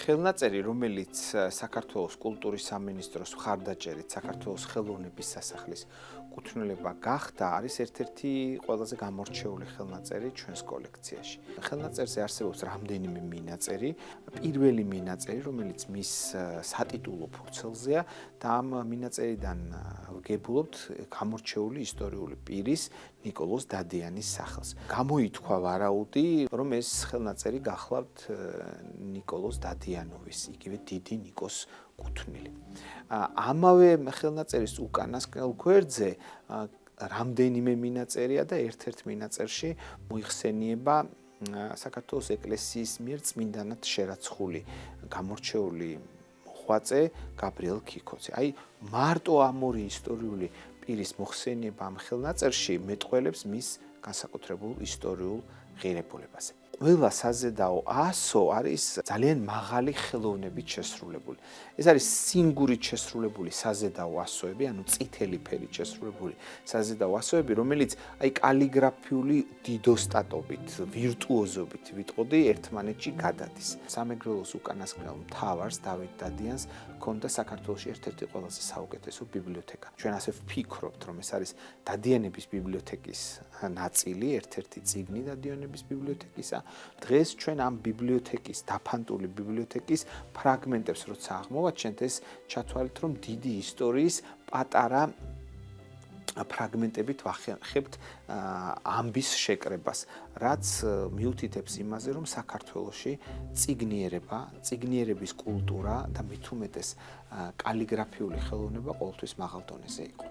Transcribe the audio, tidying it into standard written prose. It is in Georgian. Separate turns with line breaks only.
ხელნაწერი, რომელიც საქართველოს კულტურის სამინისტროს მხარდაჭერით საქართველოს ხელოვნების სასახლის კუთვნილება გახდა, არის ერთ-ერთი ყველაზე გამორჩეული ხელნაწერი ჩვენს კოლექციაში. ხელნაწერზე არსებობს რამდენიმე მინაწერი. პირველი მინაწერი, რომელიც მის სატიტულო ფურცელზეა და ამ მინაწერიდან ვგებულობთ გამორჩეული ისტორიული პირის ნიკოლოზ დადიანის სახელს. გამოითქვა ვარაუდი, რომ ეს ხელნაწერი გახლავთ ნიკოლოზ დადიანოვის, იგივე დიდი ნიკოს კუთვნილი. ამავე ხელნაწერის უკანასკნელ გვერდზე რამდენიმე მინაწერია და ერთ-ერთ მინაწერში მოიხსენიება საქართველოს ეკლესიის მიერ წმინდანად შერაცხული გამორჩეული მოღვაწე გაბრიელ ქიქოცი. აი მარტო ამ ორი ისტორიული პირის მოხსენება ამ ხელნაწერში მეტყველებს მის განსაკუთრებულ ისტორიულ ღირებულებაზე. ყველა საზედაო ასო არის ძალიან მაღალი ხელოვნებით შესრულებული. ეს არის სინგურით შესრულებული საზედაო ასოები, ანუ წითელი ფერით შესრულებული საზედაო ასოები, რომელიც აი კალიგრაფიული დიდოსტატობით, ვირტუოზობით ვიტყოდი ერთმანეთში გადადის. სამეგრელოს უკანასკნელ მთავარს დავით დადიანს ჰქონდა საქართველოში ერთ-ერთი ყველაზე საუკეთესო ბიბლიოთეკა. ჩვენ ასე ვფიქრობთ, რომ ეს არის დადიანების ბიბლიოთეკის ნაწილი, ერთ-ერთი წიგნი დადიანების ბიბლიოთეკისა. დღეს ჩვენ ამ ბიბლიოთეკის, დაფანტული ბიბლიოთეკის ფრაგმენტებს როცა აღმოვაჩენთ, ეს ჩათვალეთ, რომ დიდი ისტორიის პატარა ფრაგმენტებით ვახერხებთ ამბის შეკრებას, რაც მიუთითებს იმაზე, რომ საქართველოში წიგნიერება, წიგნიერების კულტურა და მით უმეტეს კალიგრაფიული ხელოვნება ყოველთვის მაღალ დონეზე იყო.